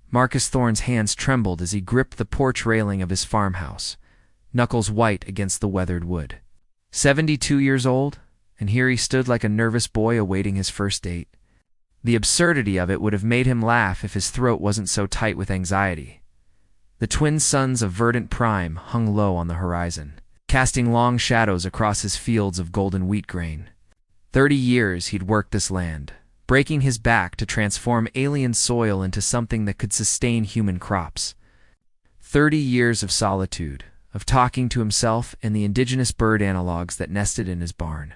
Marcus Thorne's hands trembled as he gripped the porch railing of his farmhouse, knuckles white against the weathered wood. 72 years old, and here he stood like a nervous boy awaiting his first date. The absurdity of it would have made him laugh if his throat wasn't so tight with anxiety. The twin suns of verdant prime hung low on the horizon, casting long shadows across his fields of golden wheat grain. 30 years he'd worked this land, breaking his back to transform alien soil into something that could sustain human crops. 30 years of solitude, of talking to himself and the indigenous bird analogs that nested in his barn.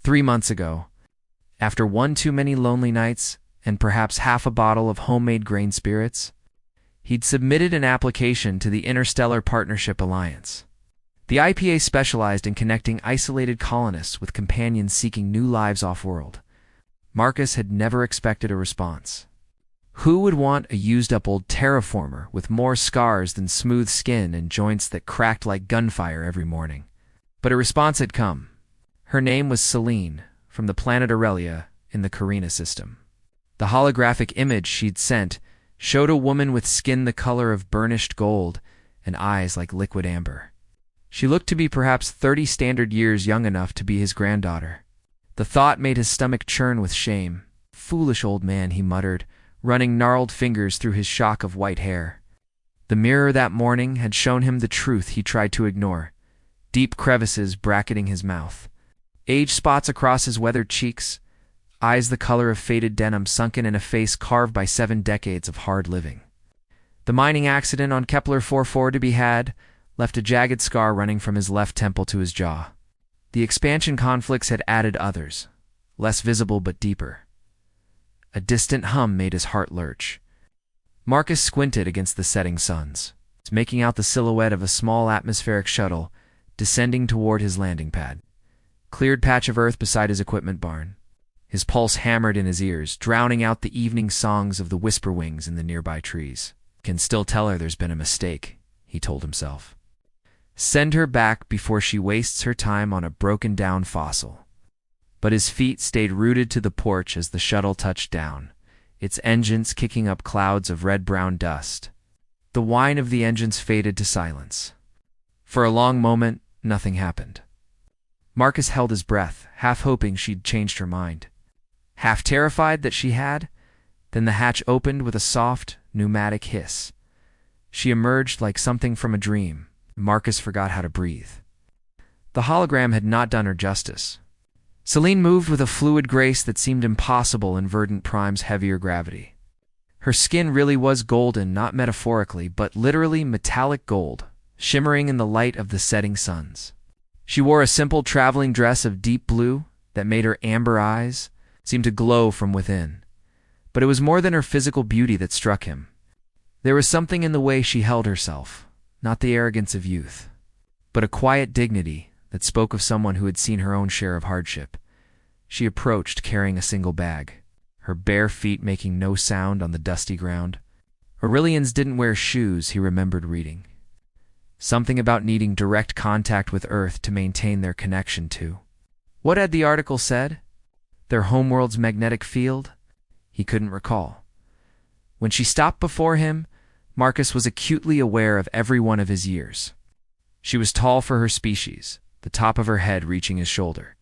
3 months ago, after one too many lonely nights and perhaps half a bottle of homemade grain spirits, he'd submitted an application to the Interstellar Partnership Alliance. The IPA specialized in connecting isolated colonists with companions seeking new lives off-world. Marcus had never expected a response. Who would want a used-up old terraformer with more scars than smooth skin and joints that cracked like gunfire every morning? But a response had come. Her name was Celine, from the planet Aurelia in the Carina system. The holographic image she'd sent showed a woman with skin the color of burnished gold and eyes like liquid amber. She looked to be perhaps 30 standard years young enough to be his granddaughter. The thought made his stomach churn with shame. "Foolish old man," he muttered, running gnarled fingers through his shock of white hair. The mirror that morning had shown him the truth he tried to ignore, deep crevices bracketing his mouth, age spots across his weathered cheeks, eyes the color of faded denim sunken in a face carved by 7 decades of hard living. The mining accident on Kepler 44 to be had left a jagged scar running from his left temple to his jaw. The expansion conflicts had added others, less visible but deeper. A distant hum made his heart lurch. Marcus squinted against the setting suns, making out the silhouette of a small atmospheric shuttle descending toward his landing pad. Cleared patch of earth beside his equipment barn. His pulse hammered in his ears, drowning out the evening songs of the whisperwings in the nearby trees. "Can still tell her there's been a mistake," he told himself. Send her back before she wastes her time on a broken-down fossil. But his feet stayed rooted to the porch as the shuttle touched down, its engines kicking up clouds of red-brown dust. The whine of the engines faded to silence. For a long moment, nothing happened. Marcus held his breath, half hoping she'd changed her mind. Half terrified that she had, then the hatch opened with a soft, pneumatic hiss. She emerged like something from a dream. Marcus forgot how to breathe. The hologram had not done her justice. Celine moved with a fluid grace that seemed impossible in Verdant Prime's heavier gravity. Her skin really was golden, not metaphorically, but literally metallic gold, shimmering in the light of the setting suns. She wore a simple traveling dress of deep blue that made her amber eyes seem to glow from within. But it was more than her physical beauty that struck him. There was something in the way she held herself, not the arrogance of youth, but a quiet dignity that spoke of someone who had seen her own share of hardship. She approached carrying a single bag, her bare feet making no sound on the dusty ground. Aurelians didn't wear shoes, he remembered reading. Something about needing direct contact with Earth to maintain their connection to. What had the article said? Their homeworld's magnetic field? He couldn't recall. When she stopped before him, Marcus was acutely aware of every one of his years. She was tall for her species, the top of her head reaching his shoulder.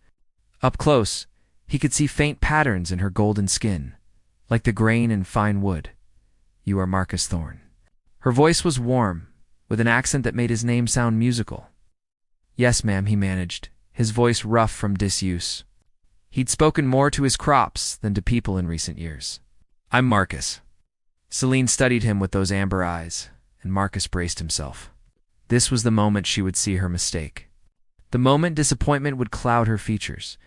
Up close, he could see faint patterns in her golden skin, like the grain in fine wood. "You are Marcus Thorne." Her voice was warm, with an accent that made his name sound musical. "Yes, ma'am," he managed, his voice rough from disuse. He'd spoken more to his crops than to people in recent years. "I'm Marcus." Celine studied him with those amber eyes, and Marcus braced himself. This was the moment she would see her mistake. The moment disappointment would cloud her features,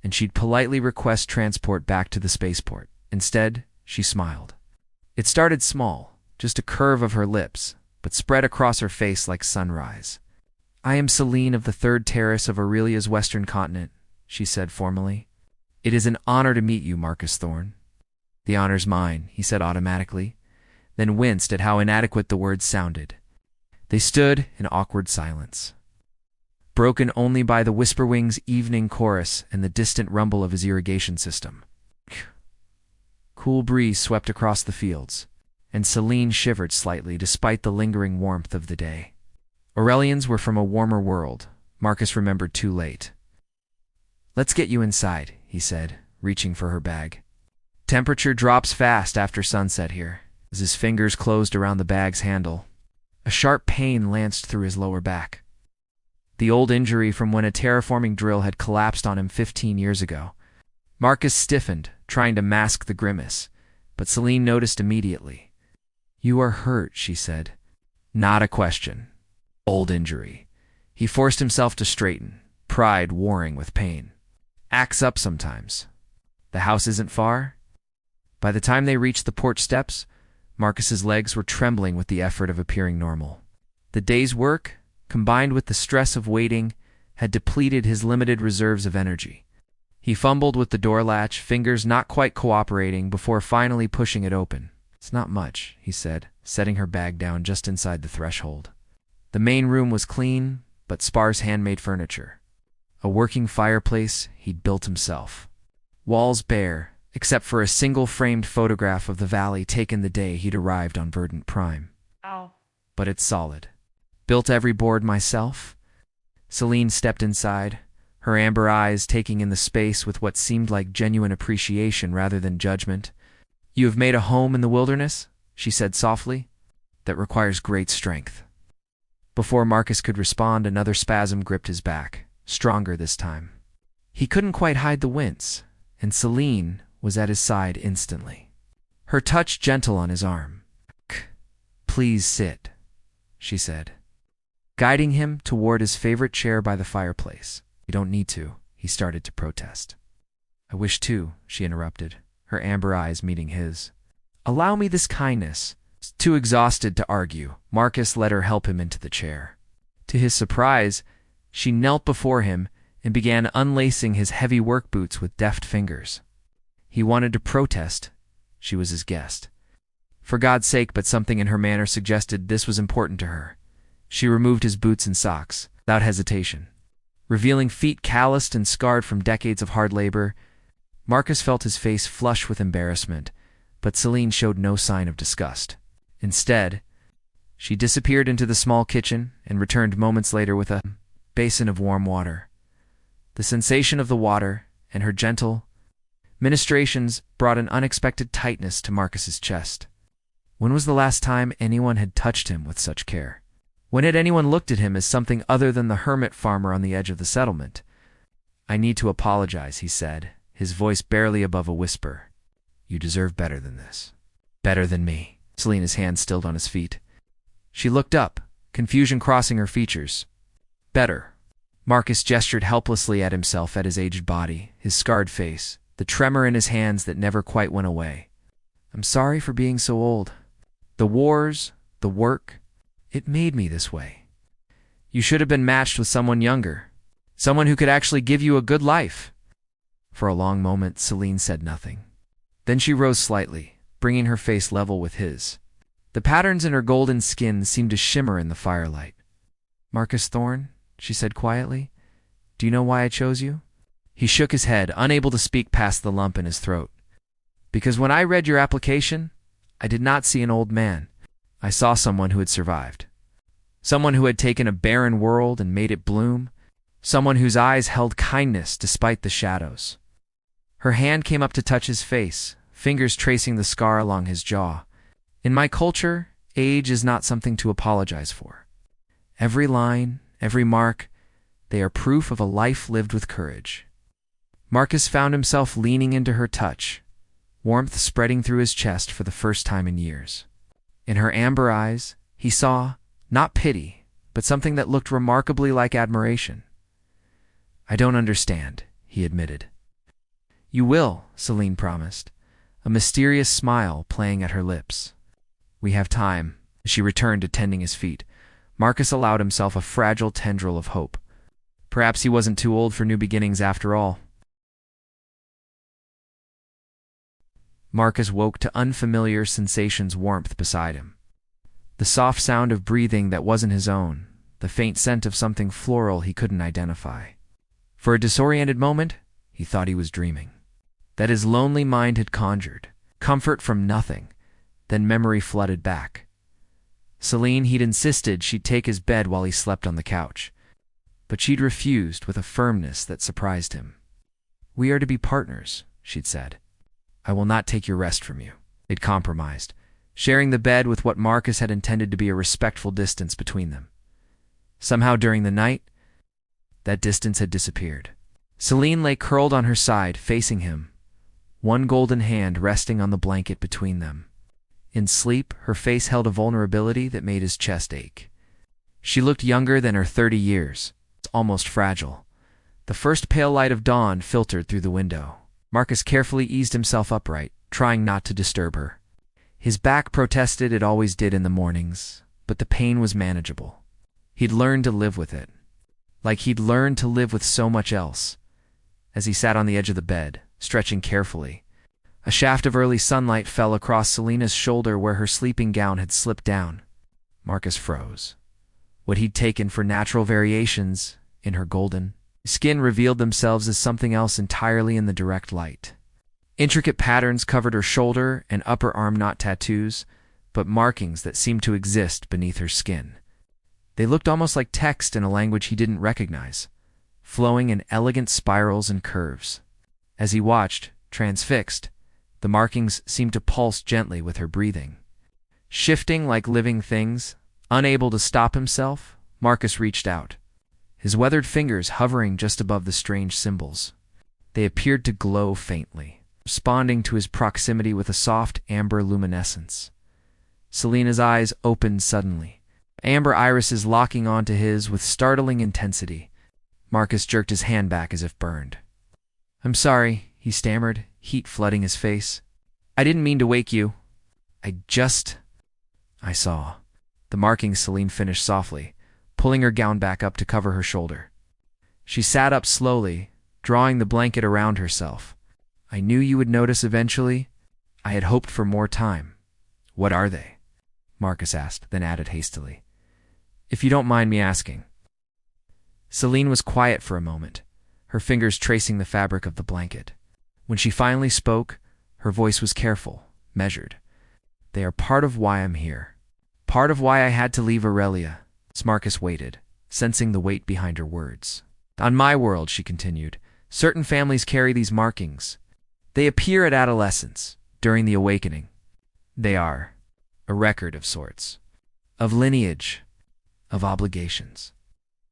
and she'd politely request transport back to the spaceport. Instead, she smiled. It started small, just a curve of her lips, but spread across her face like sunrise. "I am Celine of the third terrace of Aurelia's western continent," she said formally. "It is an honor to meet you, Marcus Thorne." "The honor's mine," he said automatically, then winced at how inadequate the words sounded. They stood in awkward silence, broken only by the Whisperwing's evening chorus and the distant rumble of his irrigation system. Cool breeze swept across the fields. and Celine shivered slightly despite the lingering warmth of the day. Aurelians were from a warmer world, Marcus remembered too late. "Let's get you inside," he said, reaching for her bag. "Temperature drops fast after sunset here." As his fingers closed around the bag's handle, a sharp pain lanced through his lower back. The old injury from when a terraforming drill had collapsed on him 15 years ago. Marcus stiffened, trying to mask the grimace, but Celine noticed immediately. "You are hurt," she said. "Not a question. Old injury." He forced himself to straighten, pride warring with pain. "Acts up sometimes. The house isn't far?" By the time they reached the porch steps, Marcus's legs were trembling with the effort of appearing normal. The day's work, combined with the stress of waiting, had depleted his limited reserves of energy. He fumbled with the door latch, fingers not quite cooperating, before finally pushing it open. "It's not much," he said, setting her bag down just inside the threshold. The main room was clean, but sparse handmade furniture. A working fireplace he'd built himself. Walls bare, except for a single framed photograph of the valley taken the day he'd arrived on Verdant Prime. Ow. But it's solid. "Built every board myself?" Celine stepped inside, her amber eyes taking in the space with what seemed like genuine appreciation rather than judgment. "You have made a home in the wilderness," she said softly. "That requires great strength." Before Marcus could respond, another spasm gripped his back, stronger this time. He couldn't quite hide the wince, and Celine was at his side instantly. Her touch gentle on his arm. "Please sit," she said, guiding him toward his favorite chair by the fireplace. "You don't need to," he started to protest. "I wish to," she interrupted, her amber eyes meeting his. "Allow me this kindness." Too exhausted to argue, Marcus let her help him into the chair. To his surprise, she knelt before him and began unlacing his heavy work boots with deft fingers. He wanted to protest. She was his guest. For God's sake, but something in her manner suggested this was important to her. She removed his boots and socks, without hesitation. Revealing feet calloused and scarred from decades of hard labor, Marcus felt his face flush with embarrassment, but Celine showed no sign of disgust. Instead, she disappeared into the small kitchen and returned moments later with a basin of warm water. The sensation of the water and her gentle ministrations brought an unexpected tightness to Marcus's chest. When was the last time anyone had touched him with such care? When had anyone looked at him as something other than the hermit farmer on the edge of the settlement? "I need to apologize," he said, his voice barely above a whisper. "You deserve better than this." "Better than me." Selena's hand stilled on his feet. She looked up, confusion crossing her features. "Better." Marcus gestured helplessly at himself, at his aged body, his scarred face, the tremor in his hands that never quite went away. "I'm sorry for being so old. The wars, the work, it made me this way. You should have been matched with someone younger, someone who could actually give you a good life." For a long moment, Celine said nothing. Then she rose slightly, bringing her face level with his. The patterns in her golden skin seemed to shimmer in the firelight. "Marcus Thorne," she said quietly, "do you know why I chose you?" He shook his head, unable to speak past the lump in his throat. "Because when I read your application, I did not see an old man. I saw someone who had survived. Someone who had taken a barren world and made it bloom. Someone whose eyes held kindness despite the shadows." Her hand came up to touch his face, fingers tracing the scar along his jaw. "In my culture, age is not something to apologize for. Every line, every mark, they are proof of a life lived with courage." Marcus found himself leaning into her touch, warmth spreading through his chest for the first time in years. In her amber eyes, he saw, not pity, but something that looked remarkably like admiration. "I don't understand," he admitted. "You will," Celine promised, a mysterious smile playing at her lips. "We have time." As she returned to tending his feet, Marcus allowed himself a fragile tendril of hope. Perhaps he wasn't too old for new beginnings after all. Marcus woke to unfamiliar sensations, warmth beside him. The soft sound of breathing that wasn't his own, the faint scent of something floral he couldn't identify. For a disoriented moment, he thought he was dreaming. That his lonely mind had conjured comfort from nothing, Then memory flooded back. Celine, he'd insisted she'd take his bed while he slept on the couch, but she'd refused with a firmness that surprised him. "We are to be partners," she'd said. "I will not take your rest from you." They'd compromised, sharing the bed with what Marcus had intended to be a respectful distance between them. Somehow during the night, that distance had disappeared. Celine lay curled on her side, facing him, one golden hand resting on the blanket between them. In sleep, her face held a vulnerability that made his chest ache. She looked younger than her 30 years, almost fragile. The first pale light of dawn filtered through the window. Marcus carefully eased himself upright, trying not to disturb her. His back protested, it always did in the mornings, but the pain was manageable. He'd learned to live with it, like he'd learned to live with so much else. As he sat on the edge of the bed, stretching carefully, a shaft of early sunlight fell across Selena's shoulder where her sleeping gown had slipped down. Marcus froze. What he'd taken for natural variations in her golden skin revealed themselves as something else entirely in the direct light. Intricate patterns covered her shoulder and upper arm knot tattoos, but markings that seemed to exist beneath her skin. They looked almost like text in a language he didn't recognize, flowing in elegant spirals and curves. As he watched, transfixed, the markings seemed to pulse gently with her breathing. Shifting like living things, unable to stop himself, Marcus reached out, his weathered fingers hovering just above the strange symbols. They appeared to glow faintly, responding to his proximity with a soft amber luminescence. Selena's eyes opened suddenly, amber irises locking onto his with startling intensity. Marcus jerked his hand back as if burned. "I'm sorry," he stammered, heat flooding his face. "I didn't mean to wake you. I saw." The markings, Celine finished softly, pulling her gown back up to cover her shoulder. She sat up slowly, drawing the blanket around herself. "I knew you would notice eventually. I had hoped for more time." "What are they?" Marcus asked, then added hastily, "If you don't mind me asking." Celine was quiet for a moment, her fingers tracing the fabric of the blanket. When she finally spoke, her voice was careful, measured. "They are part of why I'm here. Part of why I had to leave Aurelia." Marcus waited, sensing the weight behind her words. "On my world," she continued, "certain families carry these markings. They appear at adolescence, during the awakening. They are a record of sorts, of lineage, of obligations."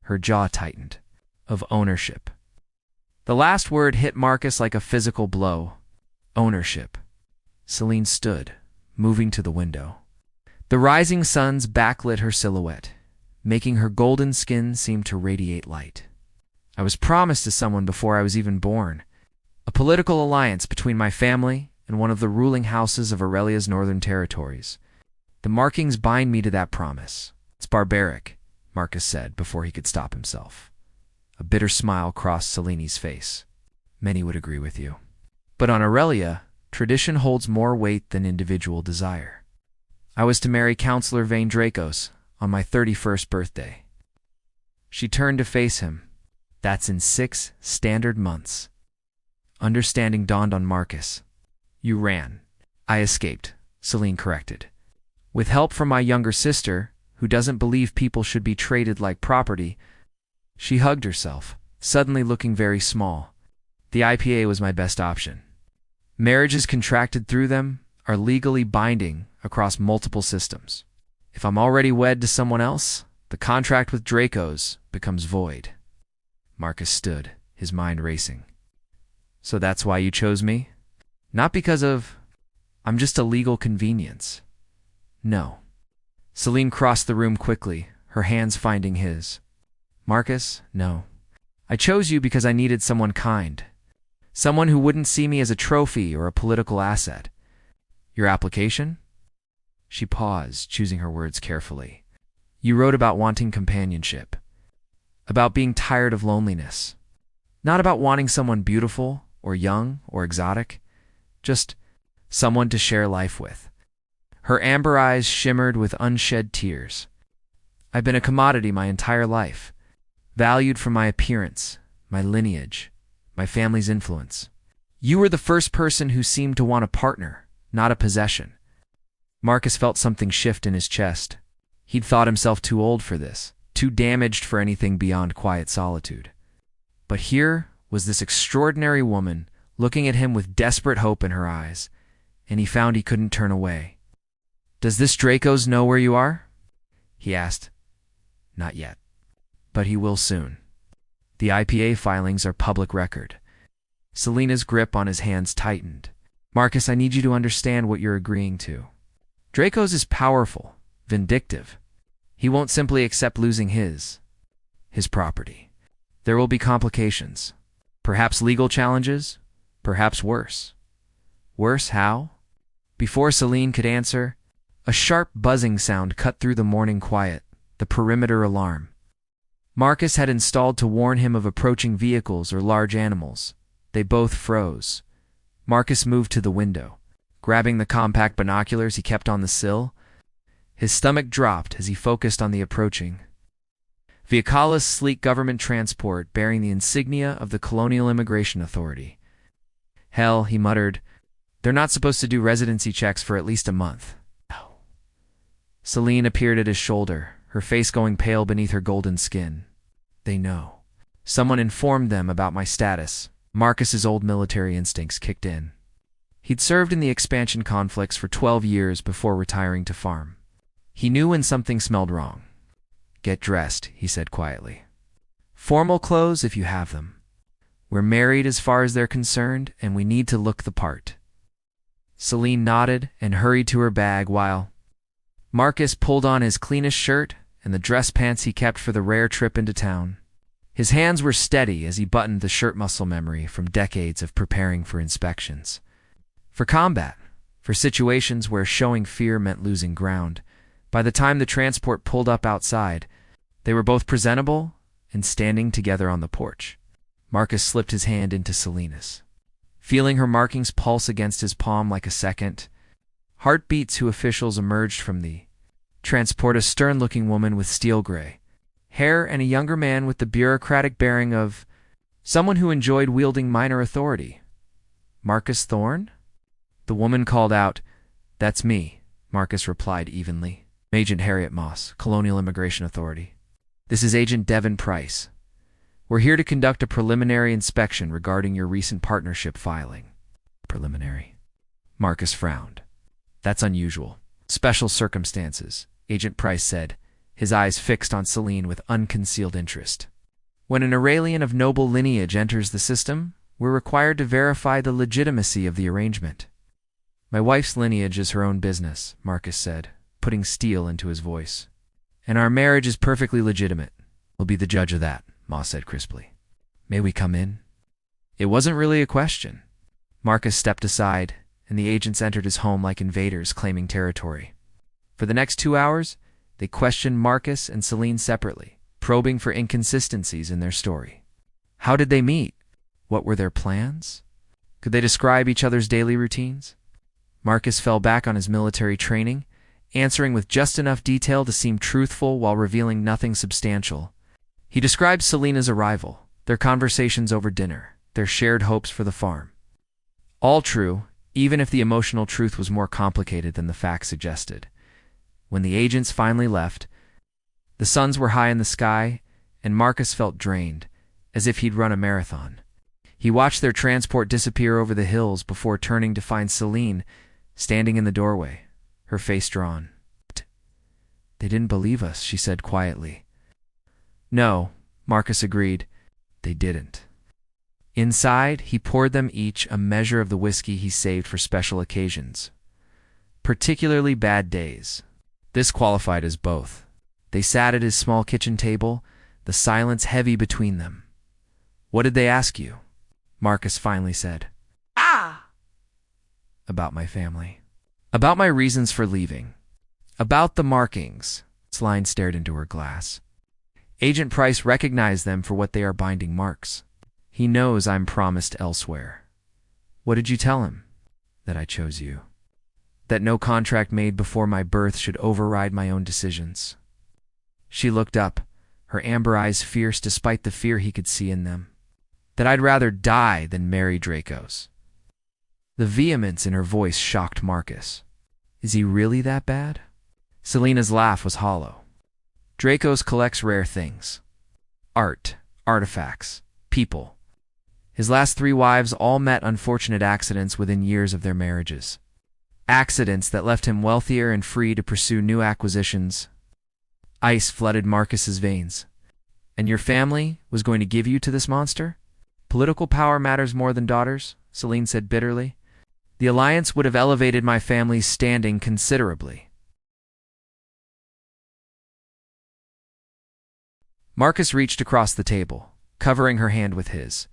Her jaw tightened. "Of ownership." The last word hit Marcus like a physical blow. Ownership. Celine stood, moving to the window. The rising suns backlit her silhouette, making her golden skin seem to radiate light. "I was promised to someone before I was even born. A political alliance between my family and one of the ruling houses of Aurelia's northern territories. The markings bind me to that promise." "It's barbaric," Marcus said before he could stop himself. A bitter smile crossed Selene's face. "Many would agree with you. But on Aurelia, tradition holds more weight than individual desire. I was to marry Counselor Vane Dracos on my 31st birthday." She turned to face him. "That's in 6 standard months." Understanding dawned on Marcus. "You ran." "I escaped," Celine corrected. "With help from my younger sister, who doesn't believe people should be traded like property." She hugged herself, suddenly looking very small. "The IPA was my best option. Marriages contracted through them are legally binding across multiple systems. If I'm already wed to someone else, the contract with Dracos becomes void." Marcus stood, his mind racing. "So that's why you chose me? Not because I'm just a legal convenience." "No." Celine crossed the room quickly, her hands finding his. "Marcus, no. I chose you because I needed someone kind. Someone who wouldn't see me as a trophy or a political asset. Your application?" She paused, choosing her words carefully. "You wrote about wanting companionship. About being tired of loneliness. Not about wanting someone beautiful or young or exotic. Just someone to share life with." Her amber eyes shimmered with unshed tears. "I've been a commodity my entire life. Valued for my appearance, my lineage, my family's influence. You were the first person who seemed to want a partner, not a possession." Marcus felt something shift in his chest. He'd thought himself too old for this, too damaged for anything beyond quiet solitude. But here was this extraordinary woman looking at him with desperate hope in her eyes, and he found he couldn't turn away. "Does this Draco's know where you are?" he asked. "Not yet, but he will soon. The IPA filings are public record." Selena's grip on his hands tightened. "Marcus, I need you to understand what you're agreeing to. Draco's is powerful, vindictive. He won't simply accept losing his property. There will be complications. Perhaps legal challenges, perhaps worse. Worse how?" Before Selene could answer, a sharp buzzing sound cut through the morning quiet, the perimeter alarm. Marcus had installed to warn him of approaching vehicles or large animals. They both froze. Marcus moved to the window. Grabbing the compact binoculars he kept on the sill, his stomach dropped as he focused on the approaching vehicle's sleek government transport bearing the insignia of the Colonial Immigration Authority. "Hell," he muttered, "they're not supposed to do residency checks for at least a month." Selene appeared at his shoulder, her face going pale beneath her golden skin. "They know. Someone informed them about my status." Marcus's old military instincts kicked in. He'd served in the expansion conflicts for 12 years before retiring to farm. He knew when something smelled wrong. "Get dressed," he said quietly. "Formal clothes if you have them. We're married as far as they're concerned, and we need to look the part." Selene nodded and hurried to her bag while Marcus pulled on his cleanest shirt and the dress pants he kept for the rare trip into town. His hands were steady as he buttoned the shirt muscle memory from decades of preparing for inspections. For combat, for situations where showing fear meant losing ground. By the time the transport pulled up outside, they were both presentable and standing together on the porch. Marcus slipped his hand into Selena's, feeling her markings pulse against his palm like a second. Heartbeats who officials emerged from the transport, a stern-looking woman with steel gray hair and a younger man with the bureaucratic bearing of someone who enjoyed wielding minor authority. "Marcus Thorne?" The woman called out. "That's me," Marcus replied evenly. "Agent Harriet Moss, Colonial Immigration Authority. This is Agent Devin Price. We're here to conduct a preliminary inspection regarding your recent partnership filing." "Preliminary?" Marcus frowned. "That's unusual. Special circumstances," Agent Price said, his eyes fixed on Selene with unconcealed interest. "When an Aurelian of noble lineage enters the system, we're required to verify the legitimacy of the arrangement." "My wife's lineage is her own business," Marcus said, putting steel into his voice. "And our marriage is perfectly legitimate. We'll be the judge of that," Moss said crisply. "May we come in?" It wasn't really a question. Marcus stepped aside, and the agents entered his home like invaders claiming territory. For the next 2 hours, they questioned Marcus and Selene separately, probing for inconsistencies in their story. How did they meet? What were their plans? Could they describe each other's daily routines? Marcus fell back on his military training, answering with just enough detail to seem truthful while revealing nothing substantial. He described Selena's arrival, their conversations over dinner, their shared hopes for the farm. All true, even if the emotional truth was more complicated than the facts suggested. When the agents finally left, the suns were high in the sky, and Marcus felt drained, as if he'd run a marathon. He watched their transport disappear over the hills before turning to find Selene standing in the doorway, her face drawn. "They didn't believe us," she said quietly. "No," Marcus agreed, "they didn't." Inside, he poured them each a measure of the whiskey he saved for special occasions, particularly bad days. This qualified as both. They sat at his small kitchen table, the silence heavy between them. "What did they ask you?" Marcus finally said. "About my family. About my reasons for leaving. About the markings." Selene stared into her glass. "Agent Price recognized them for what they are, binding marks. He knows I'm promised elsewhere." "What did you tell him?" "That I chose you. That no contract made before my birth should override my own decisions." She looked up, her amber eyes fierce despite the fear he could see in them. "That I'd rather die than marry Draco's." The vehemence in her voice shocked Marcus. Is he really that bad? Selena's laugh was hollow. Draco's collects rare things. Art, artifacts, people. His last 3 wives all met unfortunate accidents within years of their marriages. Accidents that left him wealthier and free to pursue new acquisitions. Ice flooded Marcus's veins. And your family was going to give you to this monster? Political power matters more than daughters, Selene said bitterly. The alliance would have elevated my family's standing considerably. Marcus reached across the table, covering her hand with his.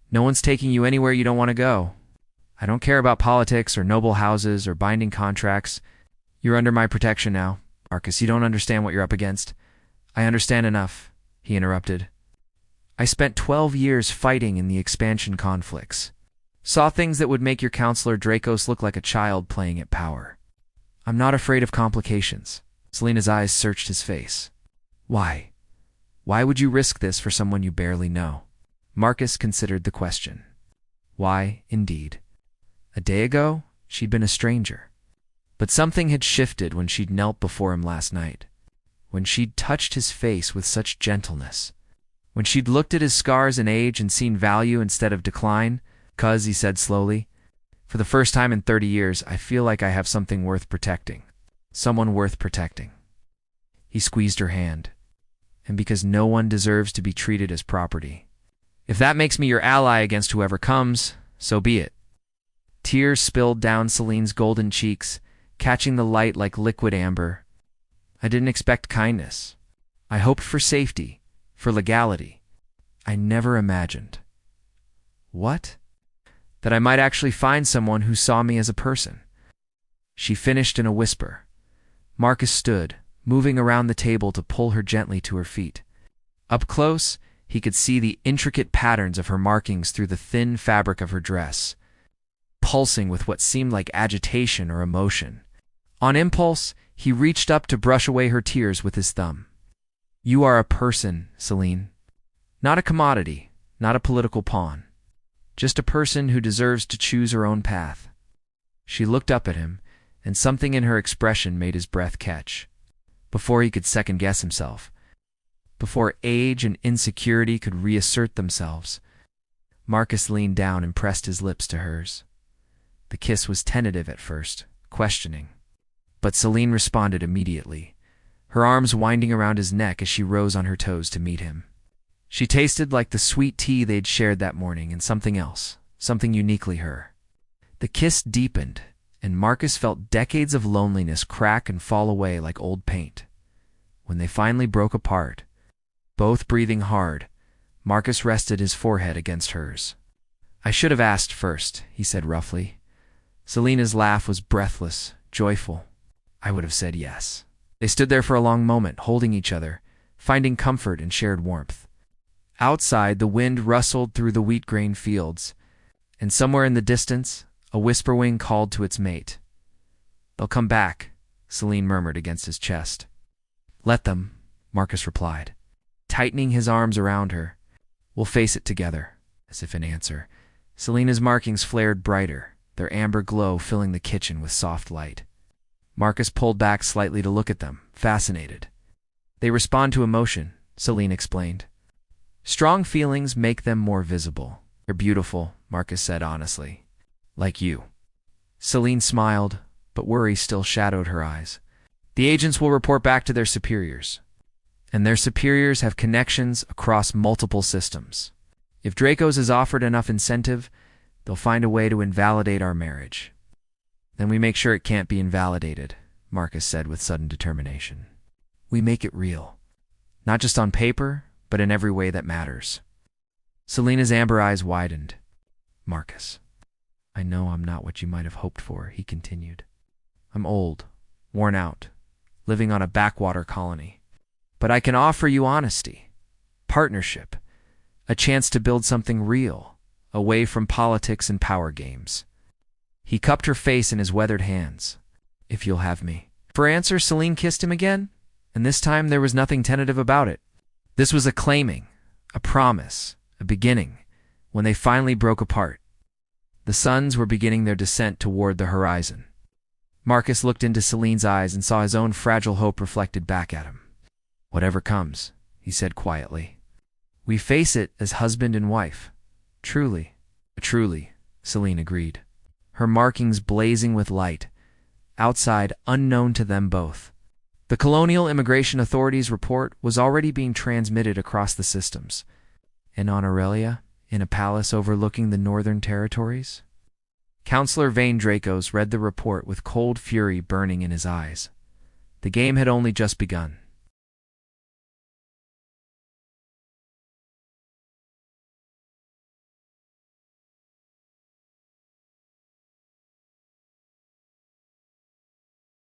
No one's taking you anywhere you don't want to go. I don't care about politics or noble houses or binding contracts. You're under my protection now. Marcus, you don't understand what you're up against. I understand enough, he interrupted. I spent 12 years fighting in the expansion conflicts. Saw things that would make your counselor Dracos look like a child playing at power. I'm not afraid of complications. Selena's eyes searched his face. Why? Why would you risk this for someone you barely know? Marcus considered the question. Why, indeed. A day ago, she'd been a stranger. But something had shifted when she'd knelt before him last night. When she'd touched his face with such gentleness. When she'd looked at his scars and age and seen value instead of decline. "'Cause," he said slowly, "for the first time in 30 years, I feel like I have something worth protecting. Someone worth protecting." He squeezed her hand. And because no one deserves to be treated as property. If that makes me your ally against whoever comes, so be it. Tears spilled down Selene's golden cheeks, catching the light like liquid amber. I didn't expect kindness. I hoped for safety, for legality. I never imagined. What? That I might actually find someone who saw me as a person. She finished in a whisper. Marcus stood, moving around the table to pull her gently to her feet. Up close, he could see the intricate patterns of her markings through the thin fabric of her dress, pulsing with what seemed like agitation or emotion. On impulse, he reached up to brush away her tears with his thumb. You are a person, Selene. Not a commodity, not a political pawn. Just a person who deserves to choose her own path. She looked up at him, and something in her expression made his breath catch. Before he could second-guess himself, before age and insecurity could reassert themselves, Marcus leaned down and pressed his lips to hers. The kiss was tentative at first, questioning. But Selene responded immediately, her arms winding around his neck as she rose on her toes to meet him. She tasted like the sweet tea they'd shared that morning and something else, something uniquely her. The kiss deepened, and Marcus felt decades of loneliness crack and fall away like old paint. When they finally broke apart, both breathing hard, Marcus rested his forehead against hers. I should have asked first, he said roughly. Selena's laugh was breathless, joyful. I would have said yes. They stood there for a long moment, holding each other, finding comfort and shared warmth. Outside, the wind rustled through the wheat-grain fields, and somewhere in the distance, a whisperwing called to its mate. They'll come back, Selene murmured against his chest. Let them, Marcus replied, tightening his arms around her. We'll face it together, as if in answer. Selena's markings flared brighter, their amber glow filling the kitchen with soft light. Marcus pulled back slightly to look at them, fascinated. They respond to emotion, Selene explained. Strong feelings make them more visible. They're beautiful, Marcus said honestly. Like you. Selene smiled, but worry still shadowed her eyes. The agents will report back to their superiors. And their superiors have connections across multiple systems. If Dracos is offered enough incentive, they'll find a way to invalidate our marriage. Then we make sure it can't be invalidated, Marcus said with sudden determination. We make it real. Not just on paper, but in every way that matters. Selena's amber eyes widened. Marcus, I know I'm not what you might have hoped for, he continued. I'm old, worn out, living on a backwater colony. But I can offer you honesty, partnership, a chance to build something real, away from politics and power games. He cupped her face in his weathered hands. If you'll have me. For answer, Selene kissed him again, and this time there was nothing tentative about it. This was a claiming, a promise, a beginning, when they finally broke apart. The suns were beginning their descent toward the horizon. Marcus looked into Celine's eyes and saw his own fragile hope reflected back at him. "Whatever comes," he said quietly. "We face it as husband and wife." "Truly, truly," Celine agreed, her markings blazing with light, outside unknown to them both. The Colonial Immigration Authority's report was already being transmitted across the systems. And on Aurelia, in a palace overlooking the Northern Territories? Counselor Vane Dracos read the report with cold fury burning in his eyes. The game had only just begun.